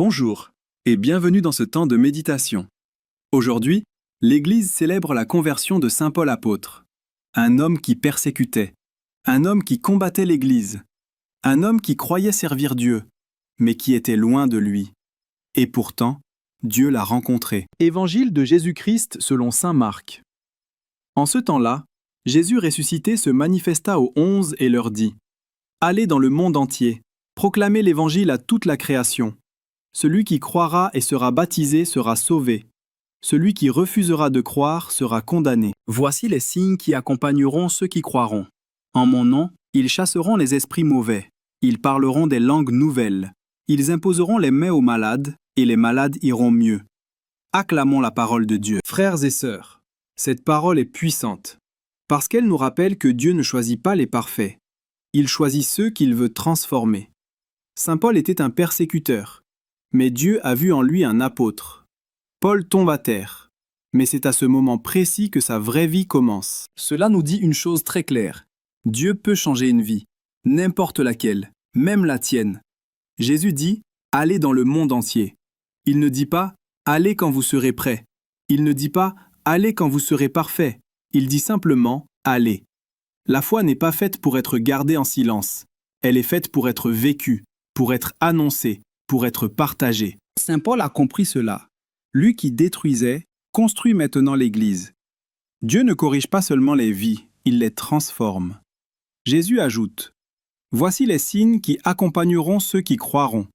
Bonjour et bienvenue dans ce temps de méditation. Aujourd'hui, l'Église célèbre la conversion de saint Paul apôtre, un homme qui persécutait, un homme qui combattait l'Église, un homme qui croyait servir Dieu, mais qui était loin de lui. Et pourtant, Dieu l'a rencontré. Évangile de Jésus-Christ selon saint Marc. En ce temps-là, Jésus ressuscité se manifesta aux 11 et leur dit : « Allez dans le monde entier, proclamez l'Évangile à toute la création. Celui qui croira et sera baptisé sera sauvé. Celui qui refusera de croire sera condamné. Voici les signes qui accompagneront ceux qui croiront. En mon nom, ils chasseront les esprits mauvais. Ils parleront des langues nouvelles. Ils imposeront les mains aux malades, et les malades iront mieux. Acclamons la parole de Dieu. Frères et sœurs, cette parole est puissante, parce qu'elle nous rappelle que Dieu ne choisit pas les parfaits. Il choisit ceux qu'il veut transformer. Saint Paul était un persécuteur, mais Dieu a vu en lui un apôtre. Paul tombe à terre, mais c'est à ce moment précis que sa vraie vie commence. Cela nous dit une chose très claire. Dieu peut changer une vie, n'importe laquelle, même la tienne. Jésus dit « Allez dans le monde entier ». Il ne dit pas « Allez quand vous serez prêts ». Il ne dit pas « Allez quand vous serez parfaits ». Il dit simplement « Allez ». La foi n'est pas faite pour être gardée en silence. Elle est faite pour être vécue, pour être annoncée, pour être partagée. Saint Paul a compris cela. Lui qui détruisait, construit maintenant l'Église. Dieu ne corrige pas seulement les vies, il les transforme. Jésus ajoute : « Voici les signes qui accompagneront ceux qui croiront. »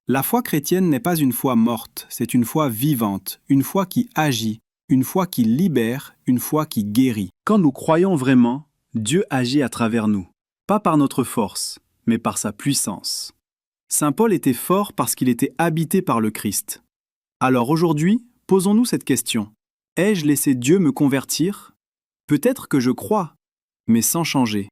La foi chrétienne n'est pas une foi morte, c'est une foi vivante, une foi qui agit, une foi qui libère, une foi qui guérit. Quand nous croyons vraiment, Dieu agit à travers nous, pas par notre force, mais par sa puissance. Saint Paul était fort parce qu'il était habité par le Christ. Alors aujourd'hui, posons-nous cette question. Ai-je laissé Dieu me convertir ? Peut-être que je crois, mais sans changer.